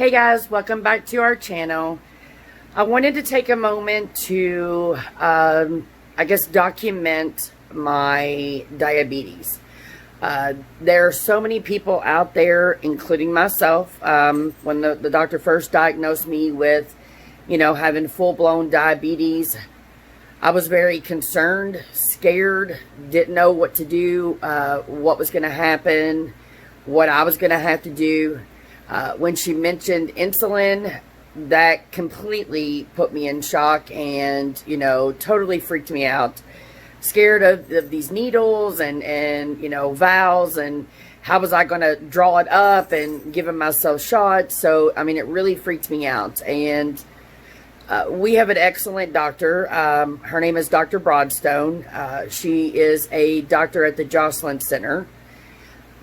Hey guys, welcome back to our channel. I wanted to take a moment to, document my diabetes. There are so many people out there, including myself. When the doctor first diagnosed me with, having full-blown diabetes, I was very concerned, scared, didn't know what to do, what was going to happen, what I was going to have to do. When she mentioned insulin, that completely put me in shock and, totally freaked me out. Scared of these needles and valves, and how was I going to draw it up and giving myself shots. So, it really freaked me out. And we have an excellent doctor. Her name is Dr. Broadstone. She is a doctor at the Joslin Center.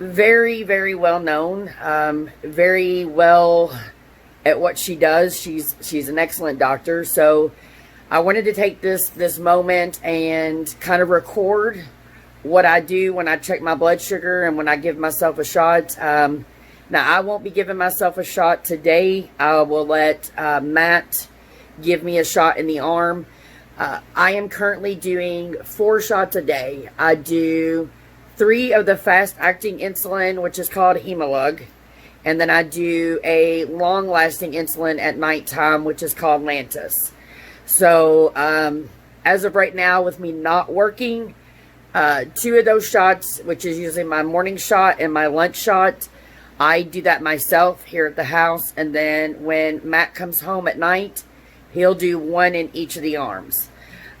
Very, very well known, very well at what she does. She's an excellent doctor. So I wanted to take this moment and kind of record what I do when I check my blood sugar and when I give myself a shot. Now, I won't be giving myself a shot today. I will let Matt give me a shot in the arm. I am currently doing 4 shots a day. I do 3 of the fast-acting insulin, which is called Humalog, and then I do a long-lasting insulin at nighttime, which is called Lantus. So, as of right now, with me not working, 2 of those shots, which is usually my morning shot and my lunch shot, I do that myself here at the house, and then when Matt comes home at night, he'll do 1 in each of the arms.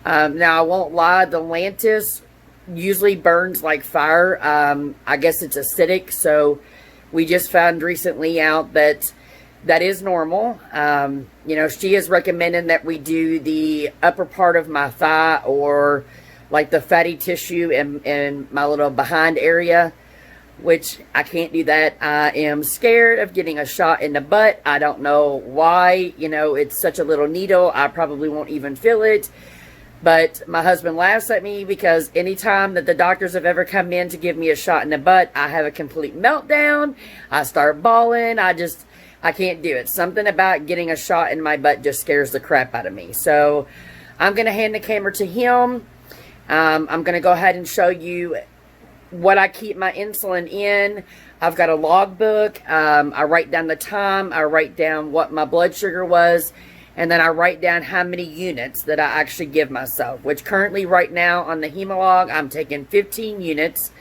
Now, I won't lie, the Lantus usually burns like fire. I guess it's acidic, so we just found recently out that is normal. She is recommending that we do the upper part of my thigh, or like the fatty tissue in my little behind area, which I can't do that. I am scared of getting a shot in the butt. I don't know why. It's such a little needle. I probably won't even feel it. But my husband laughs at me because anytime that the doctors have ever come in to give me a shot in the butt, I have a complete meltdown. I start bawling. I can't do it. Something about getting a shot in my butt just scares the crap out of me. So I'm going to hand the camera to him. I'm going to go ahead and show you what I keep my insulin in. I've got a logbook. I write down the time. I write down what my blood sugar was. And then I write down how many units that I actually give myself, which currently right now on the Humalog, I'm taking 15 units.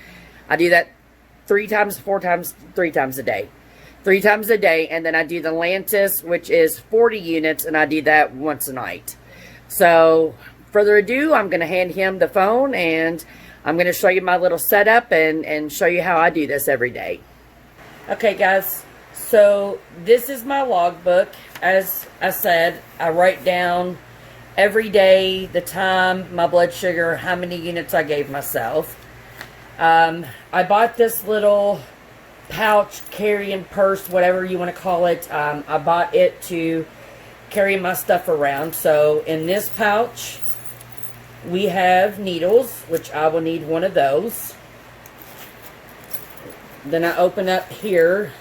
I do that 3 times a day. 3 times a day. And then I do the Lantus, which is 40 units, and I do that once a night. So, further ado, I'm going to hand him the phone, and I'm going to show you my little setup and show you how I do this every day. Okay, guys. So, this is my logbook. As I said, I write down every day the time, my blood sugar, how many units I gave myself. I bought this little pouch, carrying purse, whatever you want to call it. I bought it to carry my stuff around. So in this pouch, we have needles, which I will need 1 of those. Then I open up here.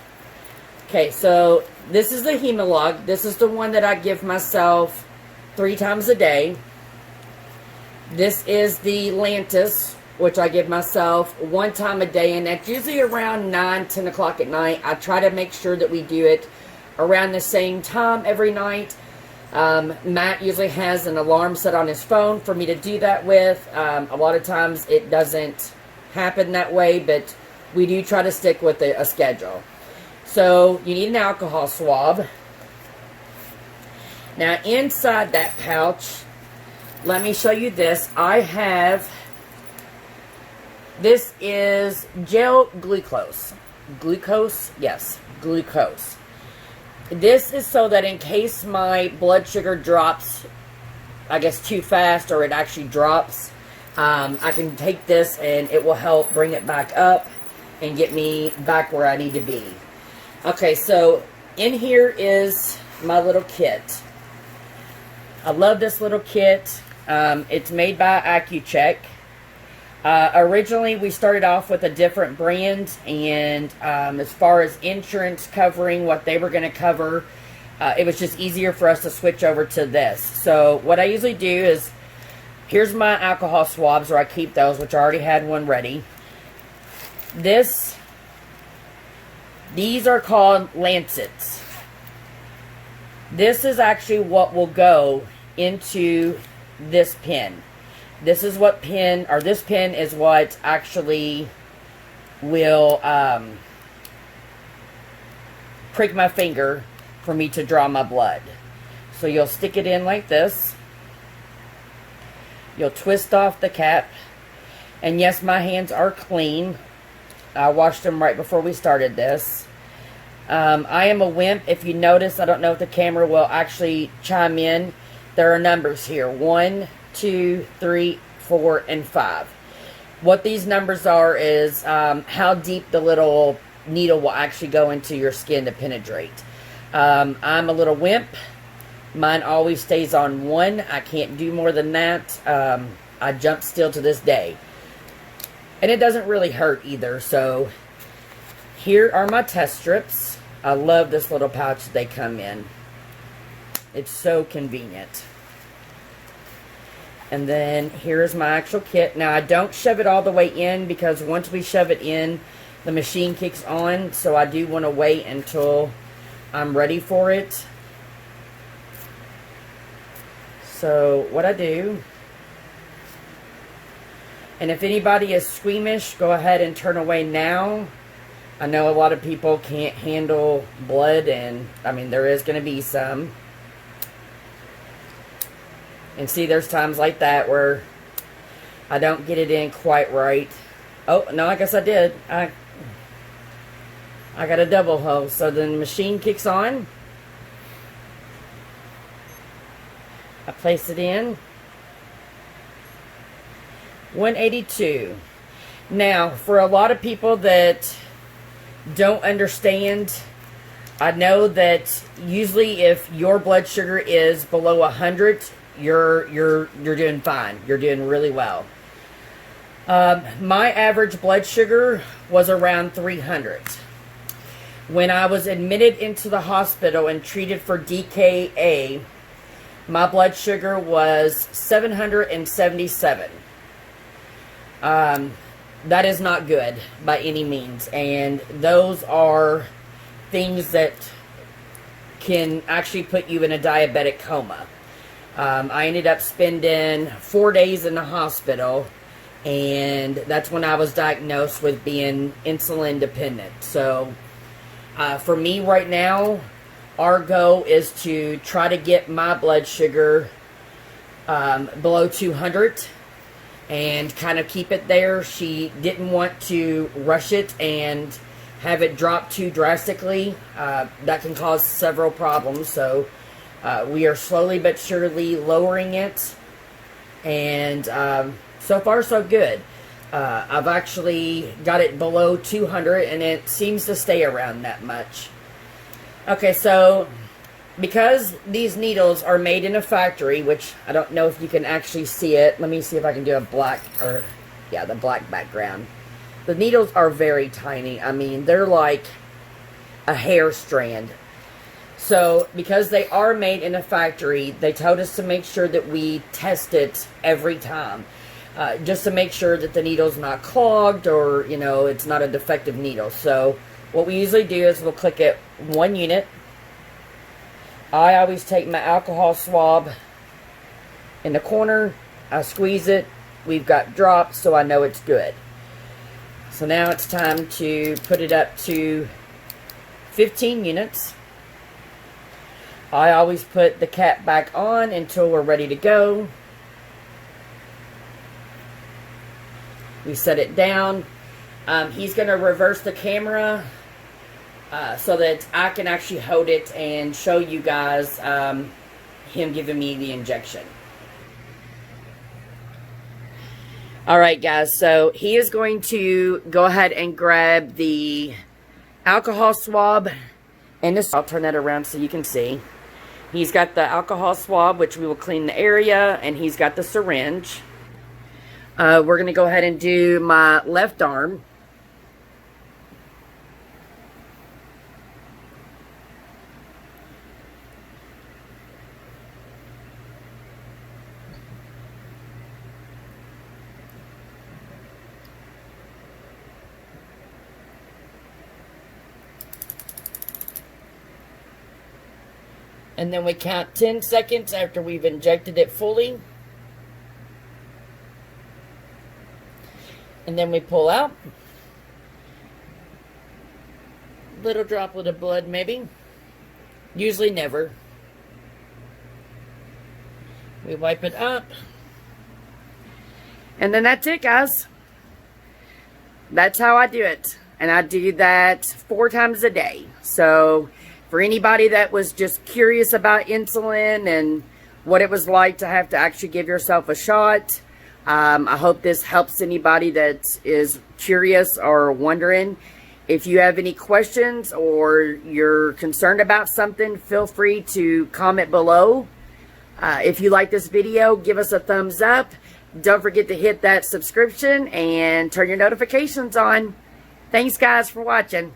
Okay, so this is the Humalog. This is the one that I give myself 3 times a day. This is the Lantus, which I give myself 1 time a day, and that's usually around 9, 10 o'clock at night. I try to make sure that we do it around the same time every night. Matt usually has an alarm set on his phone for me to do that with. A lot of times it doesn't happen that way, but we do try to stick with a schedule. So, you need an alcohol swab. Now, inside that pouch, let me show you this. This is gel glucose. Glucose? Yes, glucose. This is so that in case my blood sugar drops, I guess, too fast, or it actually drops, I can take this and it will help bring it back up and get me back where I need to be. Okay, so in here is my little kit. I love this little kit. It's made by AccuCheck. Originally, we started off with a different brand, and as far as insurance covering what they were going to cover, it was just easier for us to switch over to this. So what I usually do is, here's my alcohol swabs where I keep those, which I already had one ready. These are called lancets. This is actually what will go into this pen. This is what pen, or this pen is what actually will prick my finger for me to draw my blood. So you'll stick it in like this. You'll twist off the cap. And yes, my hands are clean. I washed them right before we started this. I am a wimp. If you notice, I don't know if the camera will actually chime in. There are numbers here. 1, 2, 3, 4, and 5. What these numbers are is how deep the little needle will actually go into your skin to penetrate. I'm a little wimp. Mine always stays on 1. I can't do more than that. I jump still to this day. And it doesn't really hurt either. So here are my test strips. I love this little pouch they come in. It's so convenient. And then here's my actual kit. Now I don't shove it all the way in, because once we shove it in, the machine kicks on. So I do want to wait until I'm ready for it. So what I do, and if anybody is squeamish, go ahead and turn away now. I know a lot of people can't handle blood, and I mean, there is going to be some. And see, there's times like that where I don't get it in quite right. Oh, no, I guess I did. I got a double hole. So then the machine kicks on. I place it in. 182. Now, for a lot of people that don't understand, I know that usually if your blood sugar is below 100, you're doing fine. You're doing really well. My average blood sugar was around 300. When I was admitted into the hospital and treated for DKA, my blood sugar was 777. That is not good by any means. And those are things that can actually put you in a diabetic coma. I ended up spending 4 days in the hospital, and that's when I was diagnosed with being insulin dependent. So for me right now, our goal is to try to get my blood sugar below 200 and kind of keep it there. She didn't want to rush it and have it drop too drastically. That can cause several problems. So we are slowly but surely lowering it, and so far so good. I've actually got it below 200, and it seems to stay around that much. Okay, so because these needles are made in a factory, which I don't know if you can actually see it. Let me see if I can do a black, or yeah, the black background. The needles are very tiny. I mean, they're like a hair strand. So, because they are made in a factory, they told us to make sure that we test it every time. Just to make sure that the needle's not clogged, or, you know, it's not a defective needle. So, what we usually do is we'll click it 1 unit. I always take my alcohol swab in the corner. I squeeze it. We've got drops, so I know it's good. So now it's time to put it up to 15 units. I always put the cap back on until we're ready to go. We set it down. He's going to reverse the camera so that I can actually hold it and show you guys him giving me the injection. Alright guys, so he is going to go ahead and grab the alcohol swab, and this, I'll turn that around so you can see. He's got the alcohol swab, which we will clean the area, and he's got the syringe. We're going to go ahead and do my left arm. And then we count 10 seconds after we've injected it fully. And then we pull out. Little droplet of blood maybe. Usually never. We wipe it up. And then that's it, guys. That's how I do it. And I do that 4 times a day. So for anybody that was just curious about insulin and what it was like to have to actually give yourself a shot, I hope this helps anybody that is curious or wondering. If you have any questions or you're concerned about something, feel free to comment below. If you like this video, give us a thumbs up. Don't forget to hit that subscription and turn your notifications on. Thanks, guys, for watching.